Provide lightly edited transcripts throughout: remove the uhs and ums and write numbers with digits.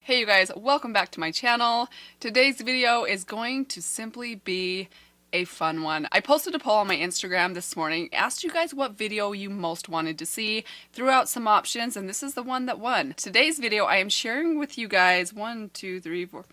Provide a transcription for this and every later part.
Hey you guys, welcome back to my channel. Today's video is going to simply be a fun one. I posted a poll on my Instagram this morning, asked you guys what video you most wanted to see, threw out some options, and this is the one that won. Today's video I am sharing with you guys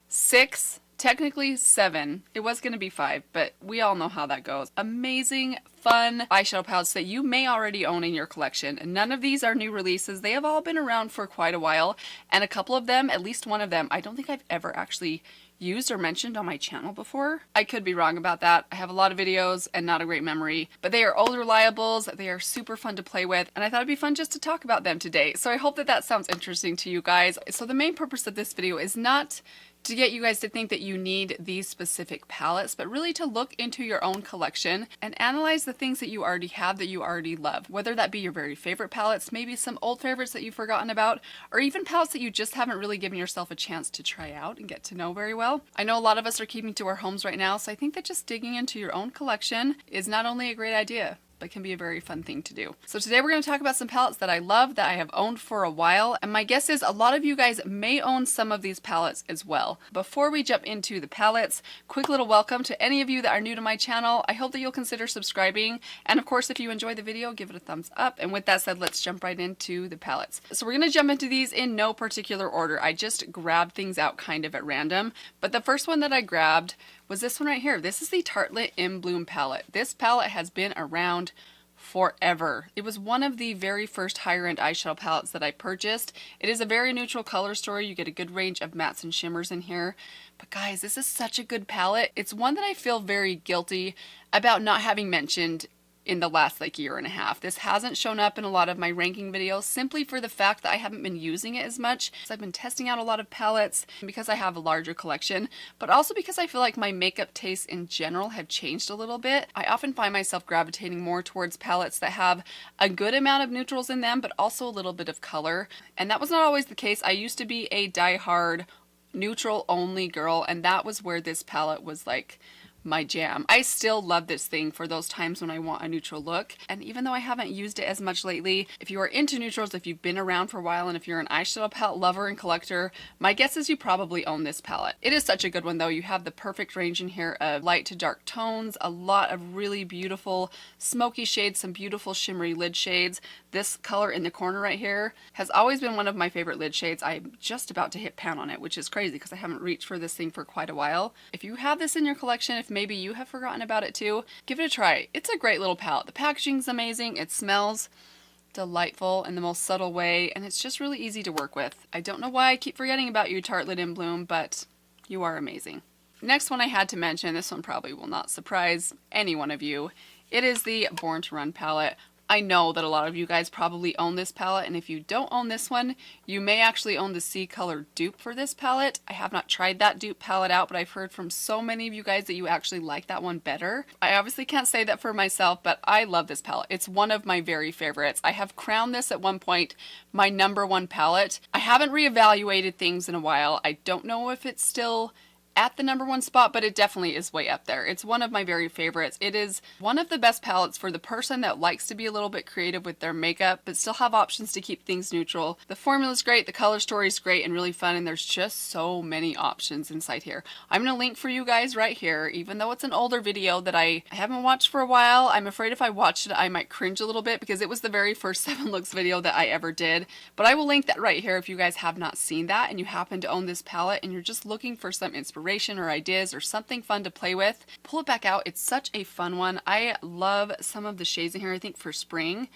6, technically 7. It was going to be 5, but we all know how that goes. Amazing, fun eyeshadow palettes that you may already own in your collection. None of these are new releases. They have all been around for quite a while, and a couple of them, at least one of them, I don't think I've ever actually used or mentioned on my channel before. I could be wrong about that. I have a lot of videos and not a great memory, but they are old reliables. They are super fun to play with, and I thought it'd be fun just to talk about them today. So I hope that that sounds interesting to you guys. So the main purpose of this video is not to get you guys to think that you need these specific palettes, but really to look into your own collection and analyze the things that you already have that you already love. Whether that be your very favorite palettes, maybe some old favorites that you've forgotten about, or even palettes that you just haven't really given yourself a chance to try out and get to know very well. I know a lot of us are keeping to our homes right now, so I think that just digging into your own collection is not only a great idea, but can be a very fun thing to do. So today we're going to talk about some palettes that I love, that I have owned for a while, and my guess is a lot of you guys may own some of these palettes as well. Before we jump into the palettes, quick little welcome to any of you that are new to my channel. I hope that you'll consider subscribing, and of course if you enjoy the video, give it a thumbs up. And with that said, let's jump right into the palettes. So we're going to jump into these in no particular order. I just grabbed things out kind of at random, but the first one that I grabbed was this one right here. This is the Tarte In Bloom palette. This palette has been around forever. It was one of the very first higher end eyeshadow palettes that I purchased. It is a very neutral color story. You get a good range of mattes and shimmers in here. But guys, this is such a good palette. It's one that I feel very guilty about not having mentioned in the last year and a half. This hasn't shown up in a lot of my ranking videos simply for the fact that I haven't been using it as much. So I've been testing out a lot of palettes because I have a larger collection, but also because I feel like my makeup tastes in general have changed a little bit. I often find myself gravitating more towards palettes that have a good amount of neutrals in them, but also a little bit of color. And that was not always the case. I used to be a die-hard neutral only girl, and that was where this palette was like my jam. I still love this thing for those times when I want a neutral look, and even though I haven't used it as much lately, if you are into neutrals, if you've been around for a while, and if you're an eyeshadow palette lover and collector, my guess is you probably own this palette. It is such a good one though. You have the perfect range in here of light to dark tones, a lot of really beautiful smoky shades, some beautiful shimmery lid shades. This color in the corner right here has always been one of my favorite lid shades. I'm just about to hit pan on it, which is crazy because I haven't reached for this thing for quite a while. If you have this in your collection, if maybe you have forgotten about it too, give it a try. It's a great little palette. The packaging's amazing. It smells delightful in the most subtle way, and it's just really easy to work with. I don't know why I keep forgetting about you, Tarte In Bloom, but you are amazing. Next one I had to mention, this one probably will not surprise any one of you. It is the Born to Run palette. I know that a lot of you guys probably own this palette, and if you don't own this one, you may actually own the C color dupe for this palette. I have not tried that dupe palette out, but I've heard from so many of you guys that you actually like that one better. I obviously can't say that for myself, but I love this palette. It's one of my very favorites. I have crowned this at one point my #1 palette. I haven't reevaluated things in a while. I don't know if it's still at the #1 spot, but it definitely is way up there. It's one of my very favorites. It is one of the best palettes for the person that likes to be a little bit creative with their makeup, but still have options to keep things neutral. The formula's great, the color story is great and really fun, and there's just so many options inside here. I'm going to link for you guys right here, even though it's an older video that I haven't watched for a while. I'm afraid if I watched it, I might cringe a little bit because it was the very first 7 looks video that I ever did. But I will link that right here if you guys have not seen that and you happen to own this palette and you're just looking for some inspiration or ideas or something fun to play with. Pull it back out. It's such a fun one. I love some of the shades in here, I think for spring.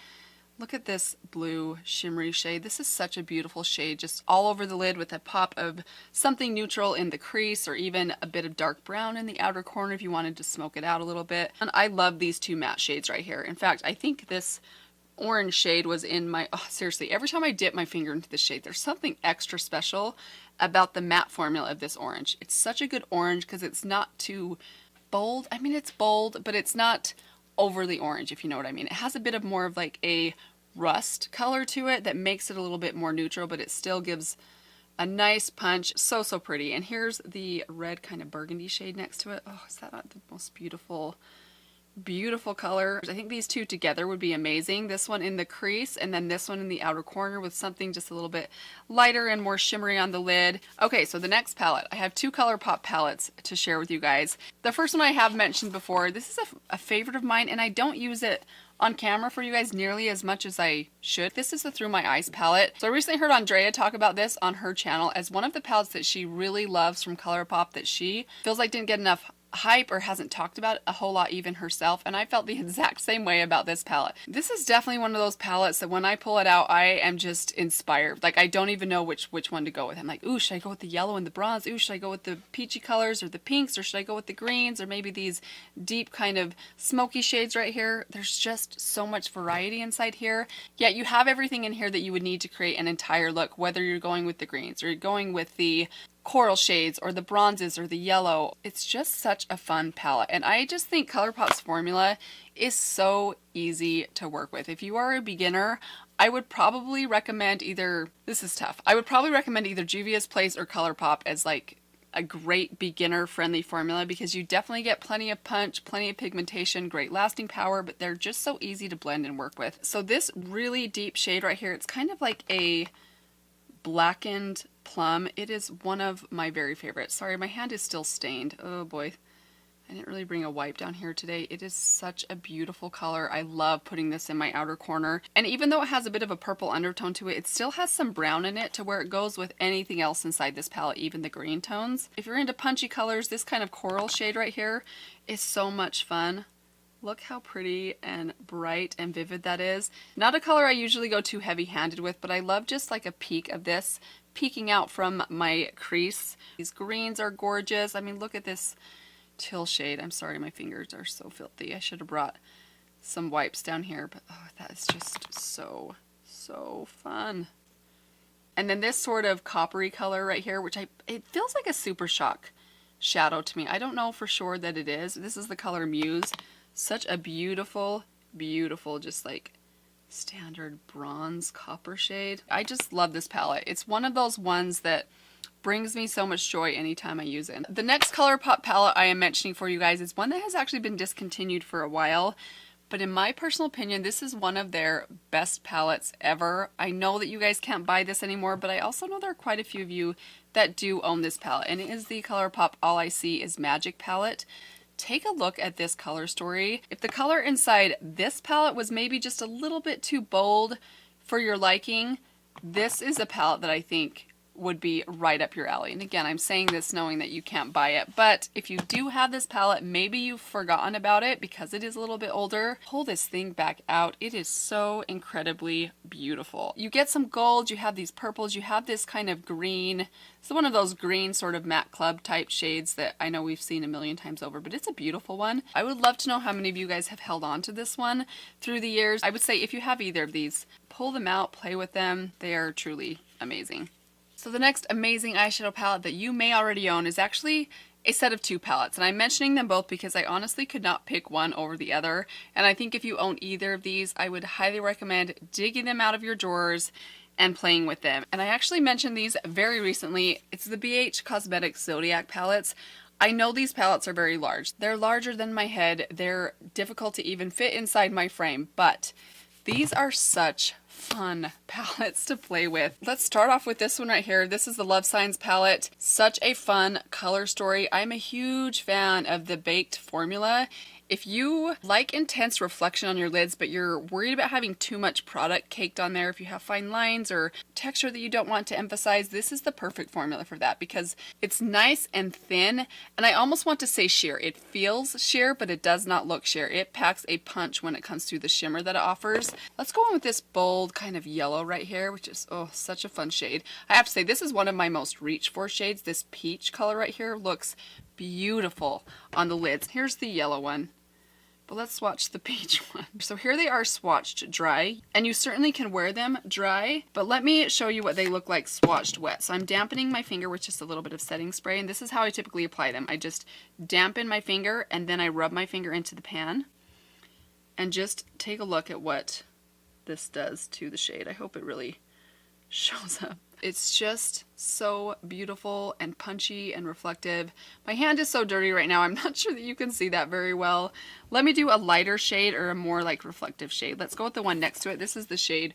Look at this blue shimmery shade. This is such a beautiful shade, just all over the lid with a pop of something neutral in the crease or even a bit of dark brown in the outer corner if you wanted to smoke it out a little bit. And I love these two matte shades right here. In fact, I think this orange shade was in my, oh, seriously, every time I dip my finger into this shade, there's something extra special about the matte formula of this orange. It's such a good orange because it's not too bold. I mean, it's bold, but it's not overly orange, if you know what I mean. It has a bit of more of like a rust color to it that makes it a little bit more neutral, but it still gives a nice punch. So pretty. And here's the red kind of burgundy shade next to it. Oh, is that not the most beautiful Beautiful color. I think these two together would be amazing. This one in the crease and then this one in the outer corner with something just a little bit lighter and more shimmery on the lid. Okay, so the next palette. I have two ColourPop palettes to share with you guys. The first one I have mentioned before. This is a favorite of mine and I don't use it on camera for you guys nearly as much as I should. This is the Through My Eyes palette. So I recently heard Andrea talk about this on her channel as one of the palettes that she really loves from ColourPop that she feels like didn't get enough hype or hasn't talked about it a whole lot even herself, and I felt the exact same way about this palette. This is definitely one of those palettes that when I pull it out I am just inspired. Like I don't even know which one to go with. I'm like, ooh, should I go with the yellow and the bronze? Ooh, should I go with the peachy colors or the pinks, or should I go with the greens, or maybe these deep kind of smoky shades right here? There's just so much variety inside here, yet you have everything in here that you would need to create an entire look, whether you're going with the greens or you're going with the coral shades or the bronzes or the yellow. It's just such a fun palette, and I just think ColourPop's formula is so easy to work with. If you are a beginner, I would probably recommend either, this is tough, I would probably recommend either Juvia's Place or ColourPop as like a great beginner friendly formula, because you definitely get plenty of punch, plenty of pigmentation, great lasting power, but they're just so easy to blend and work with. So this really deep shade right here, it's kind of like a blackened plum. It is one of my very favorites. Sorry, my hand is still stained. Oh boy, I didn't really bring a wipe down here today. It is such a beautiful color. I love putting this in my outer corner, and even though it has a bit of a purple undertone to it, it still has some brown in it to where it goes with anything else inside this palette, even the green tones. If you're into punchy colors, this kind of coral shade right here is so much fun. Look how pretty and bright and vivid that is. Not a color I usually go too heavy-handed with, but I love just like a peek of this peeking out from my crease. These greens are gorgeous. I mean, look at this teal shade. I'm sorry, my fingers are so filthy. I should have brought some wipes down here, but oh, that is just so fun. And then this sort of coppery color right here, which it feels like a Super Shock shadow to me. I don't know for sure that it is. This is the color Muse. Such a beautiful, just like standard bronze copper shade. I just love this palette. It's one of those ones that brings me so much joy anytime I use it. The next ColourPop palette I am mentioning for you guys is one that has actually been discontinued for a while, but in my personal opinion, this is one of their best palettes ever. I know that you guys can't buy this anymore, but I also know there are quite a few of you that do own this palette, and it is the ColourPop All I See Is Magic palette. Take a look at this color story. If the color inside this palette was maybe just a little bit too bold for your liking, this is a palette that I think would be right up your alley. And again, I'm saying this knowing that you can't buy it, but if you do have this palette, maybe you've forgotten about it because it is a little bit older. Pull this thing back out. It is so incredibly beautiful. You get some gold, you have these purples, you have this kind of green. It's one of those green sort of matte club type shades that I know we've seen a million times over, but it's a beautiful one. I would love to know how many of you guys have held on to this one through the years. I would say if you have either of these, pull them out, play with them. They are truly amazing. So the next amazing eyeshadow palette that you may already own is actually a set of two palettes, and I'm mentioning them both because I honestly could not pick one over the other, and I think if you own either of these, I would highly recommend digging them out of your drawers and playing with them. And I actually mentioned these very recently. It's the BH Cosmetics Zodiac palettes. I know these palettes are very large. They're larger than my head. They're difficult to even fit inside my frame, but these are such fun palettes to play with. Let's start off with this one right here. This is the Love Signs palette. Such a fun color story. I'm a huge fan of the baked formula. If you like intense reflection on your lids, but you're worried about having too much product caked on there, if you have fine lines or texture that you don't want to emphasize, this is the perfect formula for that because it's nice and thin, and I almost want to say sheer. It feels sheer, but it does not look sheer. It packs a punch when it comes to the shimmer that it offers. Let's go in with this bold kind of yellow right here, which is, oh, such a fun shade. I have to say, this is one of my most reach for shades. This peach color right here looks beautiful on the lids. Here's the yellow one. But let's swatch the peach one. So here they are swatched dry, and you certainly can wear them dry, but let me show you what they look like swatched wet. So I'm dampening my finger with just a little bit of setting spray, and this is how I typically apply them. I just dampen my finger, and then I rub my finger into the pan, and just take a look at what this does to the shade. I hope it really shows up. It's just so beautiful and punchy and reflective. My hand is so dirty right now, I'm not sure that you can see that very well. Let me do a lighter shade or a more like reflective shade. Let's go with the one next to it. This is the shade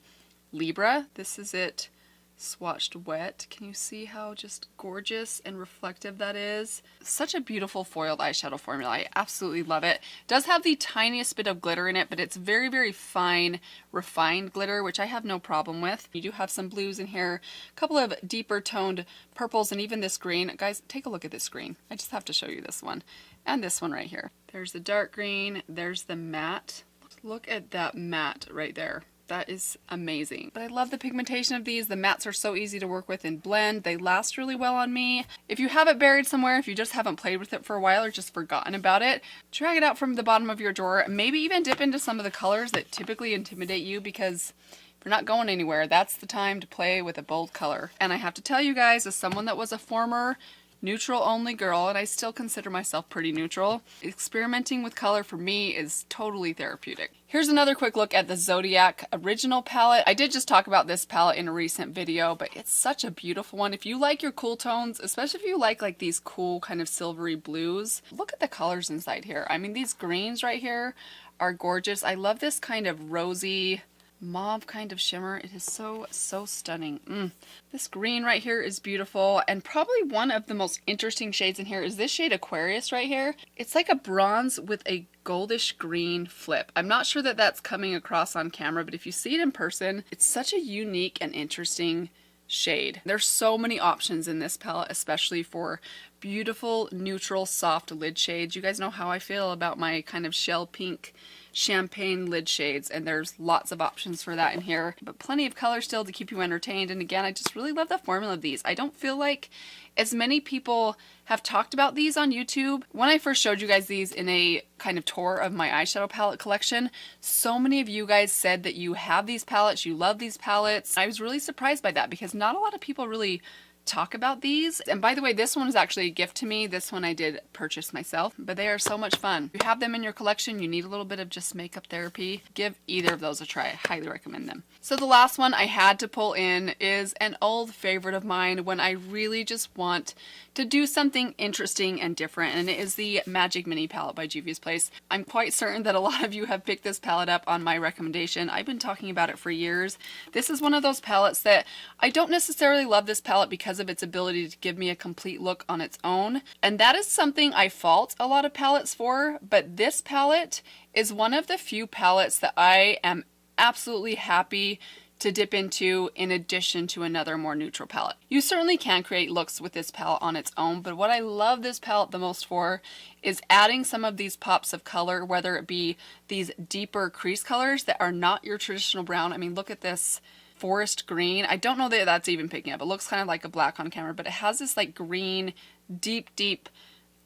Libra. This is it swatched wet. Can you see how just gorgeous and reflective that is? Such a beautiful foiled eyeshadow formula. I absolutely love it. It does have the tiniest bit of glitter in it, but it's very, very fine, refined glitter, which I have no problem with. You do have some blues in here, a couple of deeper toned purples, and even this green. Guys, take a look at this green. I just have to show you this one. And this one right here. There's the dark green, there's the matte. Look at that matte right there. That is amazing. But I love the pigmentation of these. The mattes are so easy to work with and blend. They last really well on me. If you have it buried somewhere, if you just haven't played with it for a while or just forgotten about it, drag it out from the bottom of your drawer. Maybe even dip into some of the colors that typically intimidate you, because if you're not going anywhere, that's the time to play with a bold color. And I have to tell you guys, as someone that was a former neutral only girl, and I still consider myself pretty neutral, experimenting with color for me is totally therapeutic. Here's another quick look at the Zodiac Original palette. I did just talk about this palette in a recent video, but it's such a beautiful one. If you like your cool tones, especially if you like these cool kind of silvery blues, look at the colors inside here. I mean, these greens right here are gorgeous. I love this kind of rosy mauve kind of shimmer. It is so stunning. This green right here is beautiful, and probably one of the most interesting shades in here is this shade Aquarius right here. It's like a bronze with a goldish green flip. I'm not sure that that's coming across on camera, but if you see it in person, it's such a unique and interesting shade. There's so many options in this palette, especially for beautiful neutral soft lid shades. You guys know how I feel about my kind of shell pink champagne lid shades, and there's lots of options for that in here, but plenty of color still to keep you entertained. And again, I just really love the formula of these. I don't feel like as many people have talked about these on YouTube. When I first showed you guys these in a kind of tour of my eyeshadow palette collection, so many of you guys said that you have these palettes, you love these palettes. I was really surprised by that, because not a lot of people really talk about these. And by the way, this one is actually a gift to me. This one I did purchase myself, but they are so much fun. If you have them in your collection, you need a little bit of just makeup therapy, give either of those a try. I highly recommend them. So the last one I had to pull in is an old favorite of mine when I really just want to do something interesting and different, and it is the Magic Mini palette by Juvia's Place. I'm quite certain that a lot of you have picked this palette up on my recommendation. I've been talking about it for years. This is one of those palettes that I don't necessarily love this palette because of its ability to give me a complete look on its own, and that is something I fault a lot of palettes for, but this palette is one of the few palettes that I am absolutely happy to dip into in addition to another more neutral palette. You certainly can create looks with this palette on its own, but what I love this palette the most for is adding some of these pops of color, whether it be these deeper crease colors that are not your traditional brown. I mean, look at this forest green. I don't know that that's even picking up. It looks kind of like a black on camera, but it has this like green, deep,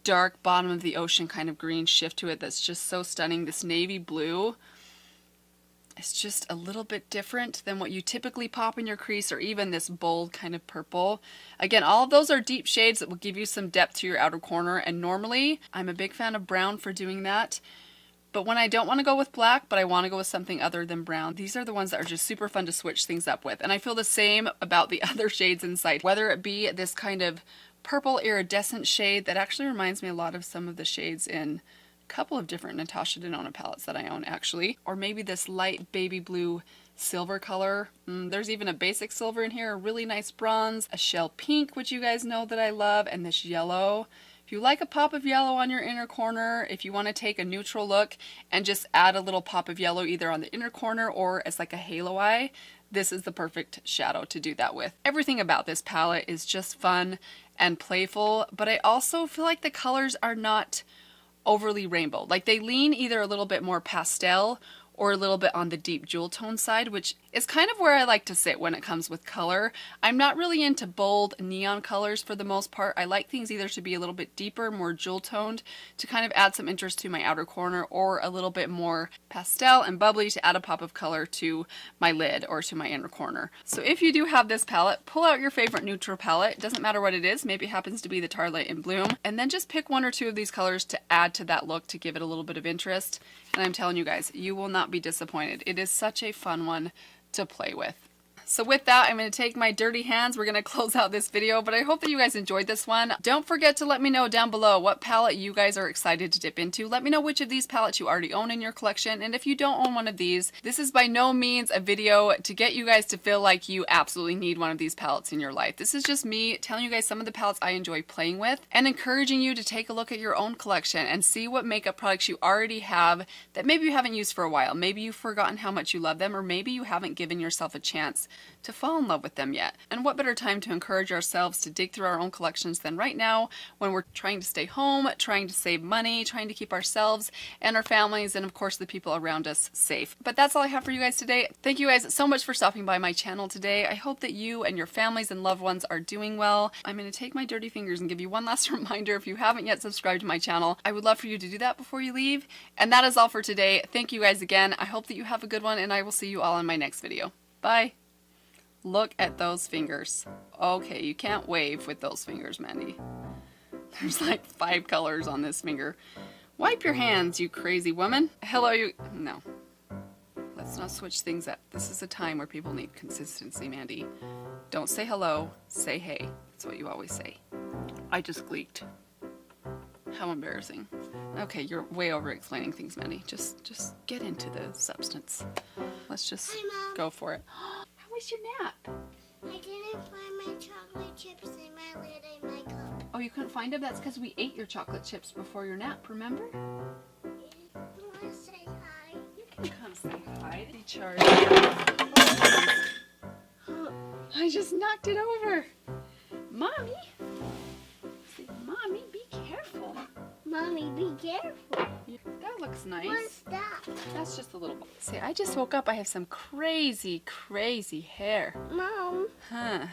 dark bottom of the ocean kind of green shift to it that's just so stunning. This navy blue, it's just a little bit different than what you typically pop in your crease, or even this bold kind of purple. Again, all of those are deep shades that will give you some depth to your outer corner, and normally I'm a big fan of brown for doing that. But when I don't want to go with black, but I want to go with something other than brown, these are the ones that are just super fun to switch things up with. And I feel the same about the other shades inside, whether it be this kind of purple iridescent shade that actually reminds me a lot of some of the shades in couple of different Natasha Denona palettes that I own actually, or maybe this light baby blue silver color. There's even a basic silver in here, a really nice bronze, a shell pink, which you guys know that I love, and this yellow. If you like a pop of yellow on your inner corner, if you want to take a neutral look and just add a little pop of yellow either on the inner corner or as like a halo eye, this is the perfect shadow to do that with. Everything about this palette is just fun and playful, but I also feel like the colors are not overly rainbow. Like they lean either a little bit more pastel or a little bit on the deep jewel tone side, which is kind of where I like to sit when it comes with color. I'm not really into bold neon colors for the most part. I like things either to be a little bit deeper, more jewel toned to kind of add some interest to my outer corner, or a little bit more pastel and bubbly to add a pop of color to my lid or to my inner corner. So if you do have this palette, pull out your favorite neutral palette. It doesn't matter what it is. Maybe it happens to be the Tarte In Bloom, and then just pick one or two of these colors to add to that look to give it a little bit of interest. And I'm telling you guys, you will not be disappointed. It is such a fun one to play with. So with that, I'm going to take my dirty hands. We're going to close out this video, but I hope that you guys enjoyed this one. Don't forget to let me know down below what palette you guys are excited to dip into. Let me know which of these palettes you already own in your collection, and if you don't own one of these, this is by no means a video to get you guys to feel like you absolutely need one of these palettes in your life. This is just me telling you guys some of the palettes I enjoy playing with and encouraging you to take a look at your own collection and see what makeup products you already have that maybe you haven't used for a while. Maybe you've forgotten how much you love them, or maybe you haven't given yourself a chance to fall in love with them yet. And what better time to encourage ourselves to dig through our own collections than right now, when we're trying to stay home, trying to save money, trying to keep ourselves and our families and of course the people around us safe. But that's all I have for you guys today. Thank you guys so much for stopping by my channel today. I hope that you and your families and loved ones are doing well. I'm going to take my dirty fingers and give you one last reminder. If you haven't yet subscribed to my channel, I would love for you to do that before you leave. And that is all for today. Thank you guys again. I hope that you have a good one, and I will see you all in my next video. Bye. Look at those fingers. Okay, you can't wave with those fingers, Mandy. There's like 5 colors on this finger. Wipe your hands, you crazy woman. Hello, you. No. Let's not switch things up. This is a time where people need consistency, Mandy. Don't say hello, say hey. That's what you always say. I just gleeked. How embarrassing. Okay, you're way over explaining things, Mandy. Just get into the substance. Let's just go for it. How was your nap? I didn't find my chocolate chips in my lid in my cup. Oh, you couldn't find them? That's because we ate your chocolate chips before your nap, remember? I want to say hi. You can come say hi. Recharge. I just knocked it over. Mommy? Say, Mommy, be careful. Mommy, be careful. That looks nice. What's that? That's just a little. See, I just woke up. I have some crazy, crazy hair. Mom. Huh.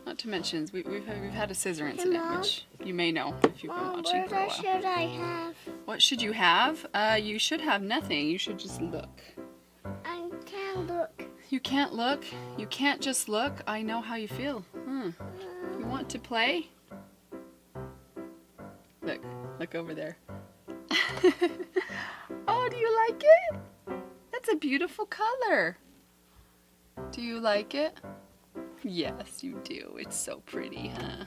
Not to mention, we've had a scissor incident, Mom? which you may know if you've been Mom, watching what for a while. should I have? What should you have? You should have nothing. You should just look. I can't look. You can't look? You can't just look? I know how you feel. You want to play? Look over there. Oh, do you like it? That's a beautiful color. Do you like it? Yes, you do. It's so pretty, huh?